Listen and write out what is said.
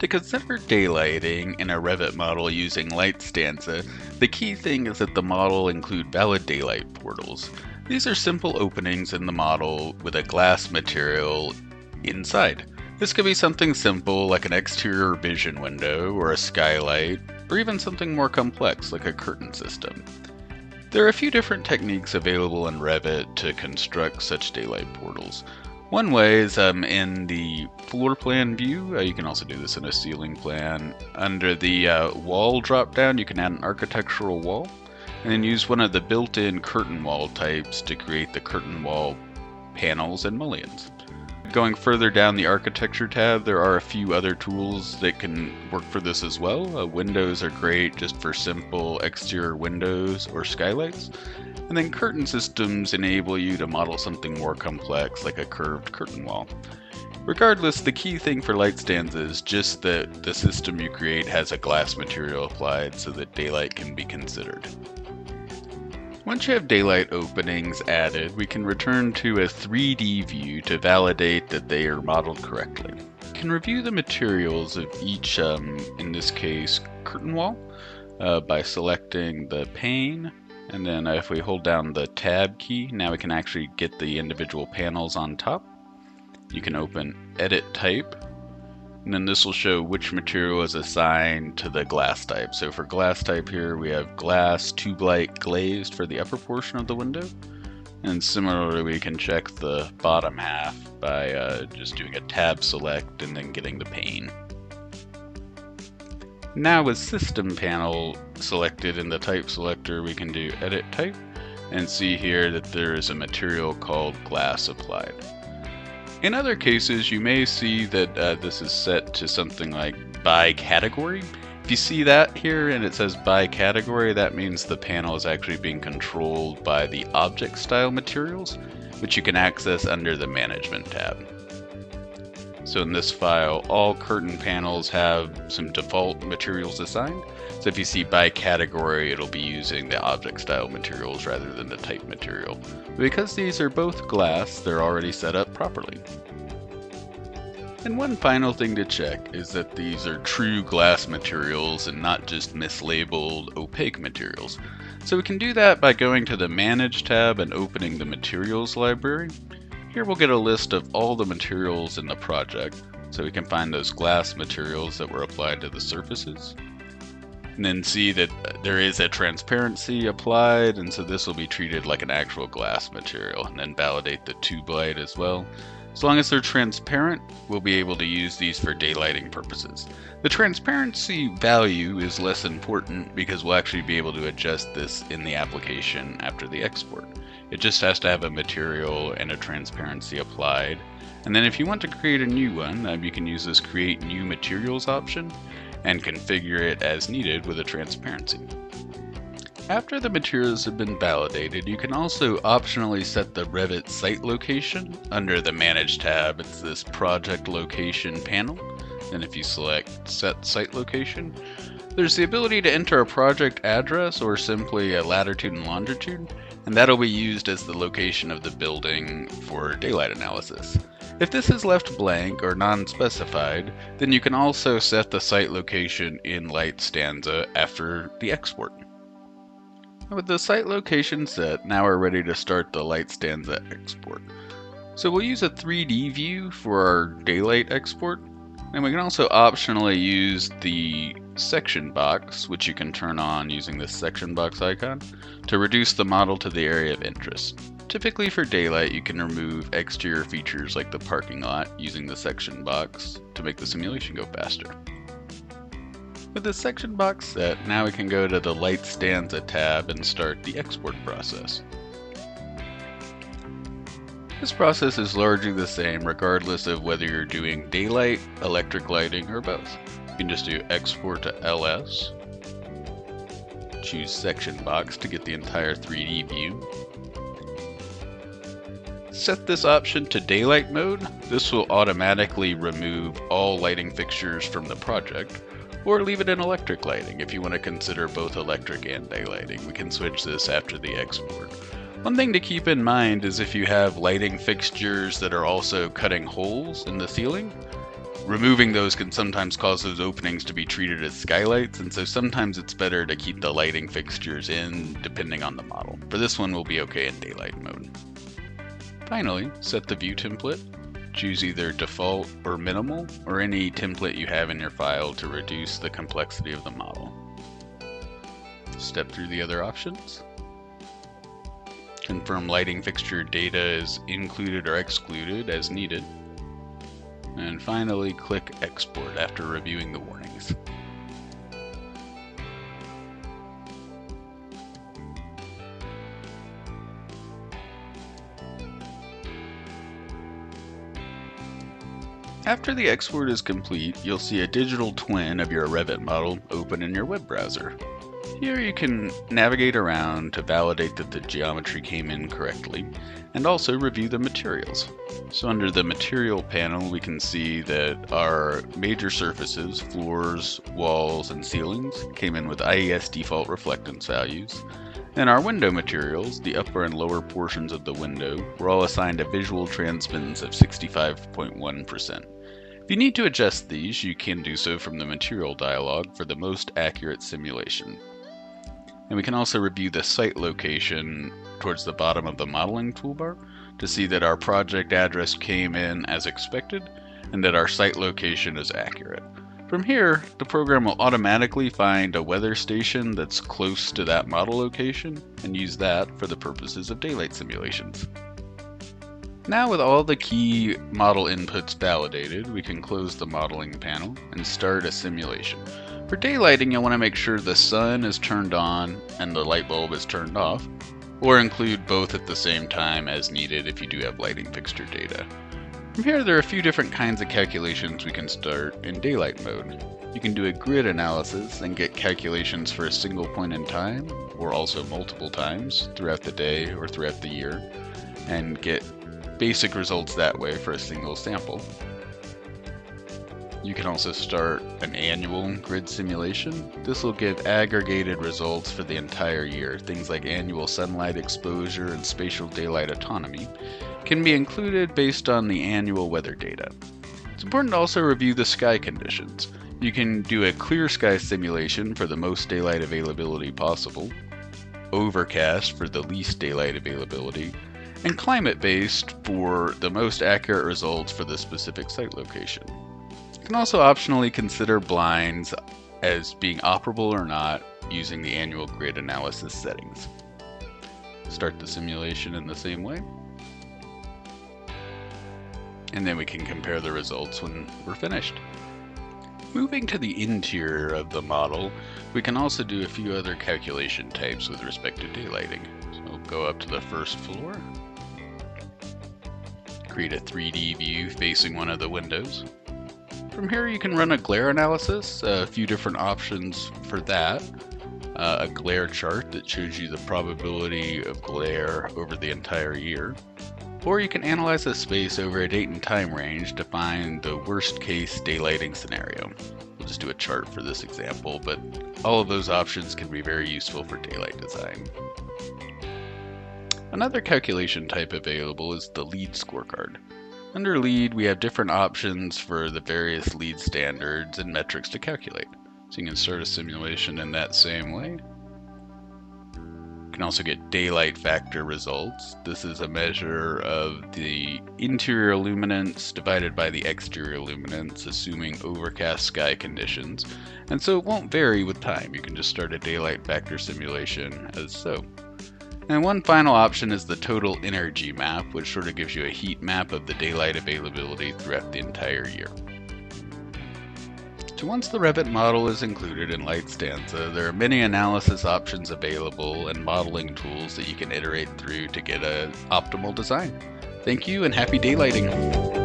To consider daylighting in a Revit model using LightStanza, the key thing is that the model include valid daylight portals. These are simple openings in the model with a glass material inside. This could be something simple like an exterior vision window or a skylight, or even something more complex like a curtain system. There are a few different techniques available in Revit to construct such daylight portals. One way is in the floor plan view. You can also do this in a ceiling plan. Under the wall drop down, you can add an architectural wall and then use one of the built-in curtain wall types to create the curtain wall panels and mullions. Going further down the architecture tab, there are a few other tools that can work for this as well. Windows are great just for simple exterior windows or skylights. And then curtain systems enable you to model something more complex like a curved curtain wall. Regardless, the key thing for LightStanza is just that the system you create has a glass material applied so that daylight can be considered. Once you have daylight openings added, we can return to a 3D view to validate that they are modeled correctly. We can review the materials of each, in this case, curtain wall by selecting the pane. And then if we hold down the tab key, now we can actually get the individual panels on top. You can open edit type, and then this will show which material is assigned to the glass type. So for glass type here, we have glass tube light glazed for the upper portion of the window. And similarly, we can check the bottom half by just doing a tab select and then getting the pane. Now with system panel selected in the type selector, we can do edit type and see here that there is a material called glass applied. In other cases, you may see that this is set to something like by category. If you see that here and it says by category, that means the panel is actually being controlled by the object style materials, which you can access under the management tab. So in this file, all curtain panels have some default materials assigned. So if you see by category, it'll be using the object style materials rather than the type material. But because these are both glass, they're already set up properly. And one final thing to check is that these are true glass materials and not just mislabeled opaque materials. So we can do that by going to the Manage tab and opening the Materials library. Here we'll get a list of all the materials in the project, so we can find those glass materials that were applied to the surfaces. And then see that there is a transparency applied, and so this will be treated like an actual glass material, and then validate the tube light as well. As long as they're transparent, we'll be able to use these for daylighting purposes. The transparency value is less important because we'll actually be able to adjust this in the application after the export. It just has to have a material and a transparency applied. And then if you want to create a new one, you can use this Create New Materials option and configure it as needed with a transparency. After the materials have been validated, you can also optionally set the Revit site location. Under the Manage tab, it's this Project Location panel. And if you select Set Site Location, there's the ability to enter a project address or simply a latitude and longitude, and that'll be used as the location of the building for daylight analysis. If this is left blank or non-specified, then you can also set the site location in LightStanza after the export. With the site location set, now we're ready to start the LightStanza export. So we'll use a 3D view for our daylight export, and we can also optionally use the section box, which you can turn on using this section box icon, to reduce the model to the area of interest. Typically for daylight, you can remove exterior features like the parking lot using the section box to make the simulation go faster. With the section box set, now we can go to the LightStanza tab and start the export process. This process is largely the same regardless of whether you're doing daylight, electric lighting, or both. You can just do Export to LS, choose Section Box to get the entire 3D view. Set this option to daylight mode. This will automatically remove all lighting fixtures from the project, or leave it in electric lighting if you want to consider both electric and daylighting. We can switch this after the export. One thing to keep in mind is if you have lighting fixtures that are also cutting holes in the ceiling, removing those can sometimes cause those openings to be treated as skylights, and so sometimes it's better to keep the lighting fixtures in depending on the model. For this one, we'll be okay in daylight mode. Finally, set the view template. Choose either default or minimal, or any template you have in your file to reduce the complexity of the model. Step through the other options. Confirm lighting fixture data is included or excluded as needed. And finally, click Export after reviewing the warnings. After the export is complete, you'll see a digital twin of your Revit model open in your web browser. Here you can navigate around to validate that the geometry came in correctly, and also review the materials. So under the material panel, we can see that our major surfaces, floors, walls, and ceilings, came in with IES default reflectance values. And our window materials, the upper and lower portions of the window, were all assigned a visual transmittance of 65.1%. If you need to adjust these, you can do so from the material dialog for the most accurate simulation. And we can also review the site location towards the bottom of the modeling toolbar to see that our project address came in as expected and that our site location is accurate. From here, the program will automatically find a weather station that's close to that model location and use that for the purposes of daylight simulations. Now with all the key model inputs validated, we can close the modeling panel and start a simulation. For daylighting, you'll want to make sure the sun is turned on and the light bulb is turned off, or include both at the same time as needed if you do have lighting fixture data. From here, there are a few different kinds of calculations we can start in daylight mode. You can do a grid analysis and get calculations for a single point in time, or also multiple times throughout the day or throughout the year, and get basic results that way for a single sample. You can also start an annual grid simulation. This will give aggregated results for the entire year. Things like annual sunlight exposure and spatial daylight autonomy can be included based on the annual weather data. It's important to also review the sky conditions. You can do a clear sky simulation for the most daylight availability possible, overcast for the least daylight availability, and climate-based for the most accurate results for the specific site location. You can also optionally consider blinds as being operable or not using the annual grid analysis settings. Start the simulation in the same way, and then we can compare the results when we're finished. Moving to the interior of the model, we can also do a few other calculation types with respect to daylighting. So we'll go up to the first floor, create a 3D view facing one of the windows. From here you can run a glare analysis, a few different options for that. A glare chart that shows you the probability of glare over the entire year. Or you can analyze a space over a date and time range to find the worst case daylighting scenario. We'll just do a chart for this example, but all of those options can be very useful for daylight design. Another calculation type available is the LEED scorecard. Under LEED, we have different options for the various LEED standards and metrics to calculate. So you can start a simulation in that same way. You can also get daylight factor results. This is a measure of the interior luminance divided by the exterior luminance, assuming overcast sky conditions. And so it won't vary with time. You can just start a daylight factor simulation as so. And one final option is the total energy map, which sort of gives you a heat map of the daylight availability throughout the entire year. So once the Revit model is included in LightStanza, there are many analysis options available and modeling tools that you can iterate through to get an optimal design. Thank you and happy daylighting!